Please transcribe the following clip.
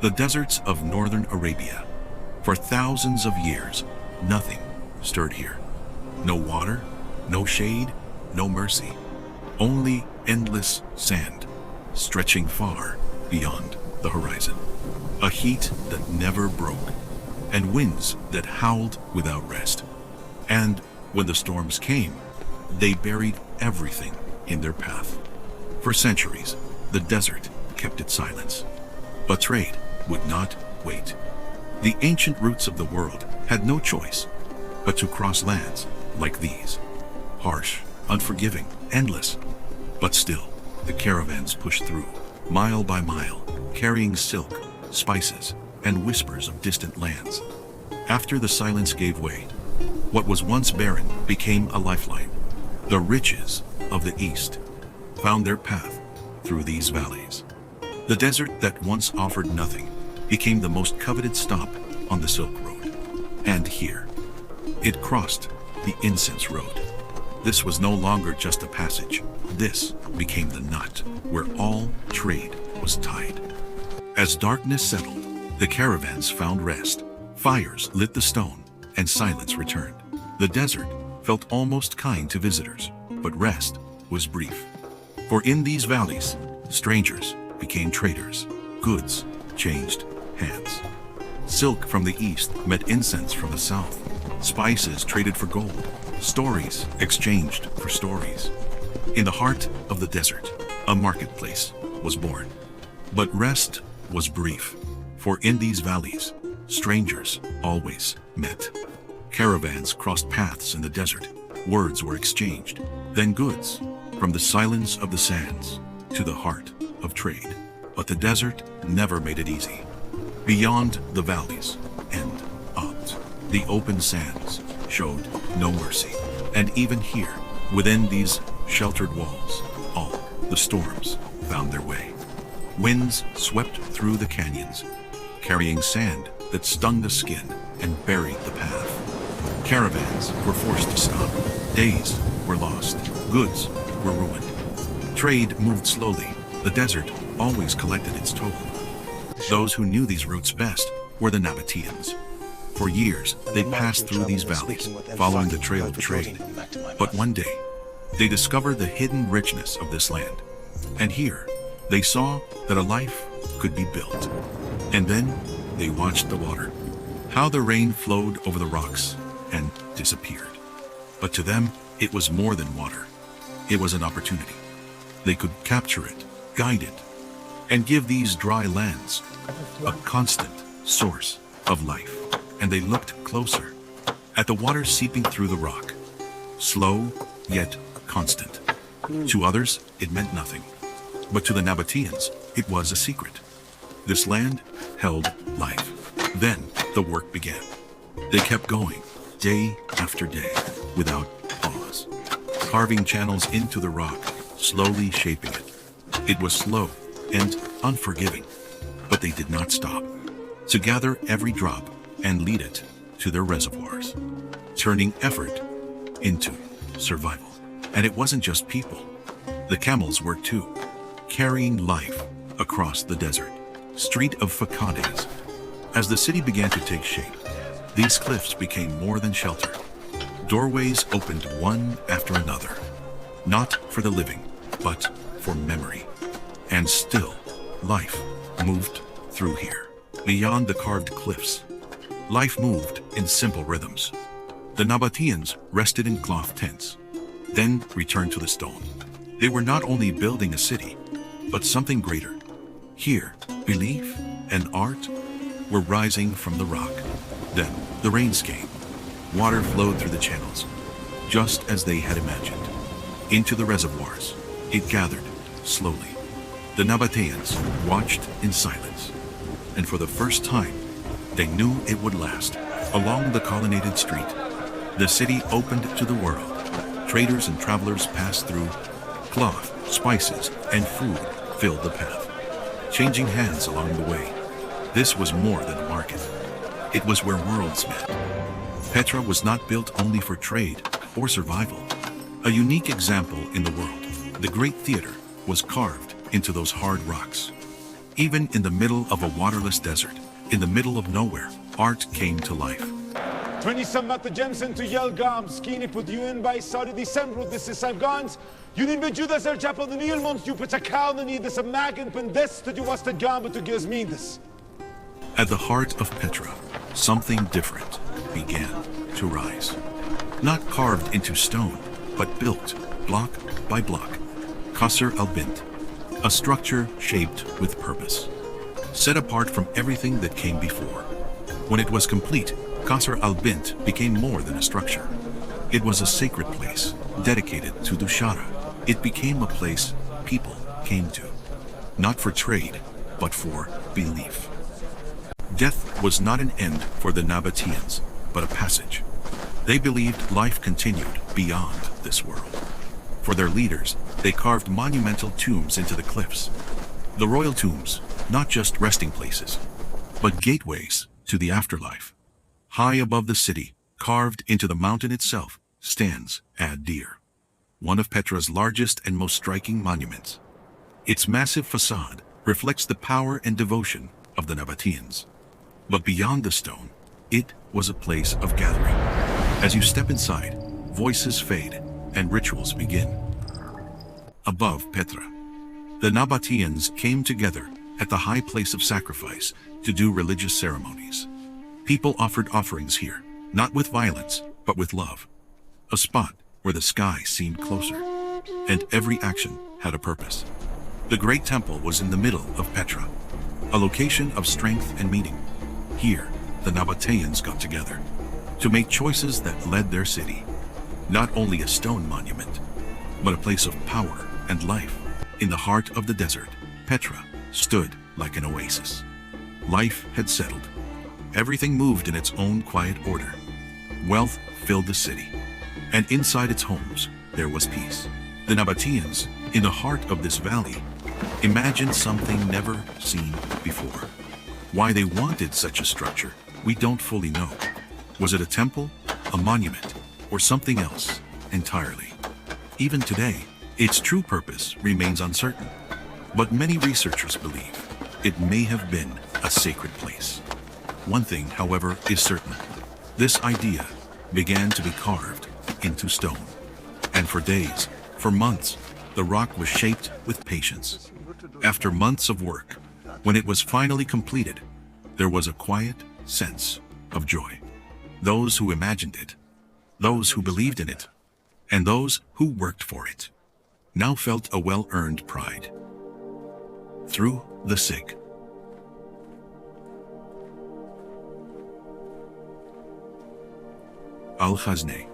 The deserts of northern Arabia. For thousands of years, nothing stirred here. No water, no shade, no mercy. Only endless sand, stretching far beyond the horizon. A heat that never broke, and winds that howled without rest. And when the storms came, they buried everything in their path. For centuries, the desert kept its silence. But trade would not wait. The ancient roots of the world had no choice but to cross lands like these. Harsh, unforgiving, endless. But still, the caravans pushed through, mile by mile, carrying silk, spices, and whispers of distant lands. After the silence gave way, what was once barren became a lifeline. The riches of the East found their path through these valleys. The desert that once offered nothing became the most coveted stop on the Silk Road. And here, it crossed the Incense Road. This was no longer just a passage. This became the knot where all trade was tied. As darkness settled, the caravans found rest. Fires lit the stone, and silence returned. The desert felt almost kind to visitors, but rest was brief. For in these valleys, strangers became traders. Goods changed hands. Silk from the east met incense from the south. Spices traded for gold. Stories exchanged for stories. In the heart of the desert, a marketplace was born. But rest was brief, for in these valleys, strangers always met. Caravans crossed paths in the desert. Words were exchanged. Then goods, from the silence of the sands to the heart of trade. But the desert never made it easy. Beyond the valleys and out, the open sands showed no mercy. And even here, within these sheltered walls, all the storms found their way. Winds swept through the canyons, carrying sand that stung the skin and buried the path. Caravans were forced to stop. Days were lost. Goods were ruined. Trade moved slowly. The desert always collected its toll. Those who knew these routes best were the Nabataeans. For years, they passed through these valleys, following the trail of trade. But one day, they discovered the hidden richness of this land. And here, they saw that a life could be built. And then, they watched the water, how the rain flowed over the rocks and disappeared. But to them, it was more than water. It was an opportunity. They could capture it, guide it, and give these dry lands a constant source of life. And they looked closer at the water seeping through the rock, slow yet constant. To others, it meant nothing, but to the Nabataeans, it was a secret. This land held life. Then the work began. They kept going, day after day, without pause, carving channels into the rock, slowly shaping it. It was slow and unforgiving, but they did not stop. To gather every drop and lead it to their reservoirs, turning effort into survival. And it wasn't just people. The camels worked too, carrying life across the desert. Street of Facades. As the city began to take shape, these cliffs became more than shelter. Doorways opened one after another, not for the living, but for memory. And still, life moved through here. Beyond the carved cliffs, life moved in simple rhythms. The Nabataeans rested in cloth tents, then returned to the stone. They were not only building a city, but something greater. Here, belief and art were rising from the rock. Then the rains came. Water flowed through the channels, just as they had imagined. Into the reservoirs, it gathered slowly. The Nabataeans watched in silence, and for the first time, they knew it would last. Along the colonnaded street, the city opened to the world. Traders and travelers passed through. Cloth, spices, and food filled the path, changing hands along the way. This was more than a market. It was where worlds met. Petra was not built only for trade or survival. A unique example in the world, the Great Theater was carved into those hard rocks. Even in the middle of a waterless desert, in the middle of nowhere, art came to life. 20 Nabataeans to Yelgam, skini put you in by Saudi December, this is Afghans. You need to do this, Chapel, the Neil months, you put a cow, the need this, a mag, and this to do what's the gamba to give me this. At the heart of Petra, something different began to rise. Not carved into stone, but built, block by block. Qasr al-Bint, a structure shaped with purpose, set apart from everything that came before. When it was complete, Qasr al-Bint became more than a structure. It was a sacred place, dedicated to Dushara. It became a place people came to, not for trade, but for belief. Death was not an end for the Nabataeans, but a passage. They believed life continued beyond this world. For their leaders, they carved monumental tombs into the cliffs. The royal tombs, not just resting places, but gateways to the afterlife. High above the city, carved into the mountain itself, stands Ad-Dir, one of Petra's largest and most striking monuments. Its massive facade reflects the power and devotion of the Nabataeans. But beyond the stone, it was a place of gathering. As you step inside, voices fade and rituals begin. Above Petra, the Nabataeans came together at the high place of sacrifice to do religious ceremonies. People offered offerings here, not with violence, but with love. A spot where the sky seemed closer, and every action had a purpose. The great temple was in the middle of Petra, a location of strength and meaning. Here, the Nabataeans got together to make choices that led their city. Not only a stone monument, but a place of power and life. In the heart of the desert, Petra stood like an oasis. Life had settled. Everything moved in its own quiet order. Wealth filled the city, and inside its homes, there was peace. The Nabataeans, in the heart of this valley, imagined something never seen before. Why they wanted such a structure, we don't fully know. Was it a temple, a monument, or something else entirely? Even today, its true purpose remains uncertain. But many researchers believe it may have been a sacred place. One thing, however, is certain. This idea began to be carved into stone. And for days, for months, the rock was shaped with patience. After months of work, when it was finally completed, there was a quiet sense of joy. Those who imagined it, those who believed in it, and those who worked for it, now felt a well-earned pride. Through the Sig. Al-Khazneh.